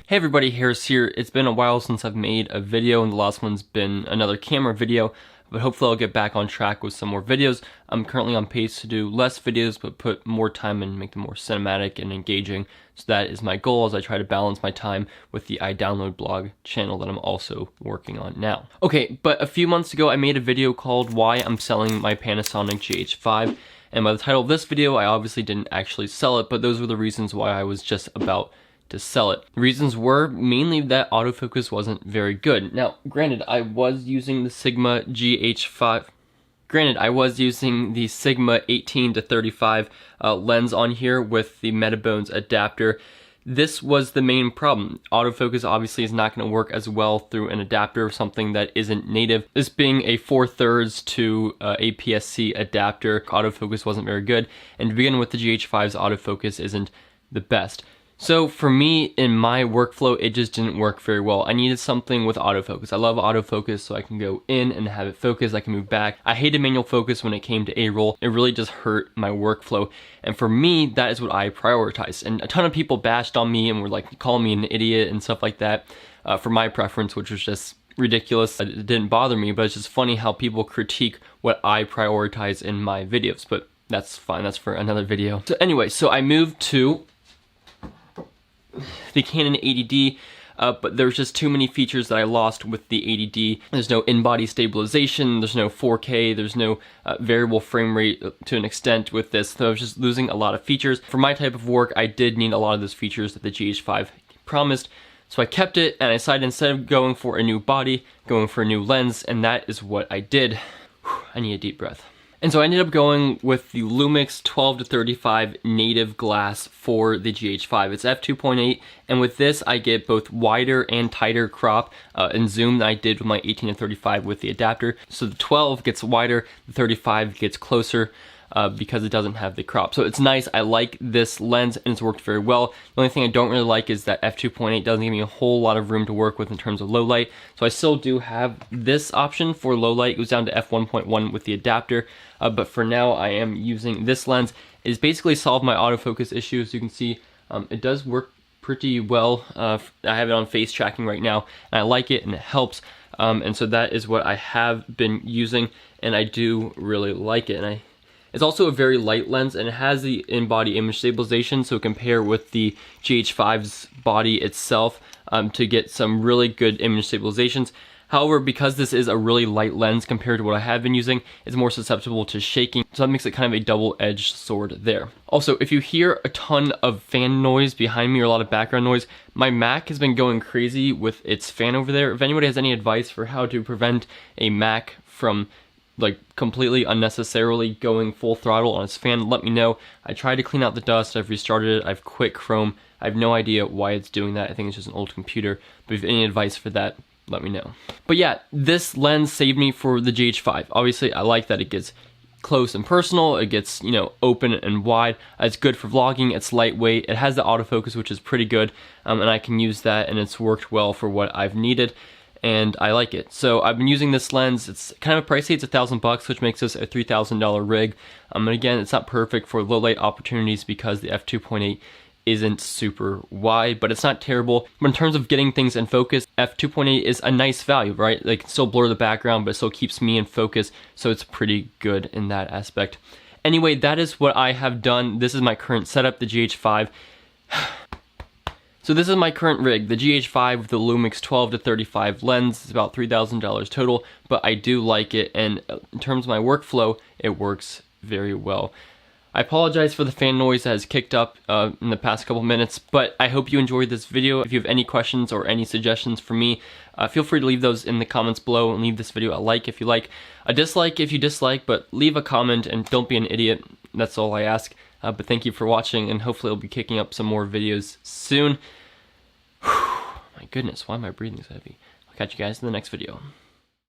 Hey everybody, Harris here. It's been a while since I've made a video, and the last one's been another camera video, but hopefully I'll get back on track with some more videos. I'm currently on pace to do less videos, but put more time and make them more cinematic and engaging. So that is my goal as I try to balance my time with the iDownload blog channel that I'm also working on now. Okay, but a few months ago I made a video called Why I'm Selling My Panasonic GH5. And by the title of this video, I obviously didn't actually sell it, but those were the reasons why I was just about to sell it. The reasons were mainly that autofocus wasn't very good. Now, granted, I was using the Sigma GH5. Granted, I was using the Sigma 18-35 lens on here with the Metabones adapter. This was the main problem. Autofocus obviously is not going to work as well through an adapter or something that isn't native. This being a 4/3 to APS-C adapter, autofocus wasn't very good. And to begin with, the GH5's autofocus isn't the best. So for me, in my workflow, it just didn't work very well. I needed something with autofocus. I love autofocus, so I can go in and have it focus. I can move back. I hated manual focus when it came to A-roll. It really just hurt my workflow. And for me, that is what I prioritized. And a ton of people bashed on me and were like calling me an idiot and stuff like that for my preference, which was just ridiculous. It didn't bother me, but it's just funny how people critique what I prioritize in my videos. But that's fine. That's for another video. So anyway, so I moved to the Canon 80D, but there's just too many features that I lost with the 80D. There's no in-body stabilization, there's no 4K, there's no variable frame rate to an extent with this, so I was just losing a lot of features. For my type of work, I did need a lot of those features that the GH5 promised, so I kept it, and I decided instead of going for a new body, going for a new lens, and that is what I did. Whew, I need a deep breath. And so I ended up going with the Lumix 12-35 native glass for the GH5. It's f2.8, and with this I get both wider and tighter crop and zoom than I did with my 18-35 with the adapter. So the 12 gets wider, the 35 gets closer because it doesn't have the crop. So it's nice. I like this lens and it's worked very well. The only thing I don't really like is that f2.8 doesn't give me a whole lot of room to work with in terms of low light. So I still do have this option for low light. It goes down to f1.1 with the adapter. But for now, I am using this lens. It's basically solved my autofocus issue. As you can see, it does work pretty well. I have it on face tracking right now, and I like it and it helps. And so that is what I have been using, and I do really like it. And it's also a very light lens, and it has the in-body image stabilization, so compare with the GH5's body itself to get some really good image stabilizations. However, because this is a really light lens compared to what I have been using, it's more susceptible to shaking, so that makes it kind of a double-edged sword there. Also, if you hear a ton of fan noise behind me or a lot of background noise, my Mac has been going crazy with its fan over there. If anybody has any advice for how to prevent a Mac from like completely unnecessarily going full throttle on its fan, let me know. I tried to clean out the dust, I've restarted it, I've quit Chrome. I have no idea why it's doing that. I think it's just an old computer, but if you have any advice for that, let me know. But yeah, this lens saved me for the GH5. Obviously, I like that it gets close and personal, it gets, you know, open and wide. It's good for vlogging, it's lightweight, it has the autofocus, which is pretty good, and I can use that, and it's worked well for what I've needed, and I like it. So I've been using this lens. It's kind of pricey, it's $1,000, which makes this a $3,000 rig. And again, it's not perfect for low light opportunities because the f2.8 isn't super wide, but it's not terrible. But in terms of getting things in focus, f2.8 is a nice value, right? Like, still blur the background, but it still keeps me in focus, so it's pretty good in that aspect. Anyway, that is what I have done. This is my current setup, the GH5. So this is my current rig, the GH5 with the Lumix 12-35 lens. It's about $3,000 total, but I do like it, and in terms of my workflow, it works very well. I apologize for the fan noise that has kicked up in the past couple minutes, but I hope you enjoyed this video. If you have any questions or any suggestions for me, feel free to leave those in the comments below, and leave this video a like if you like, a dislike if you dislike, but leave a comment and don't be an idiot. That's all I ask. But thank you for watching, and hopefully I'll be kicking up some more videos soon. My goodness, why am I breathing so heavy? I'll catch you guys in the next video.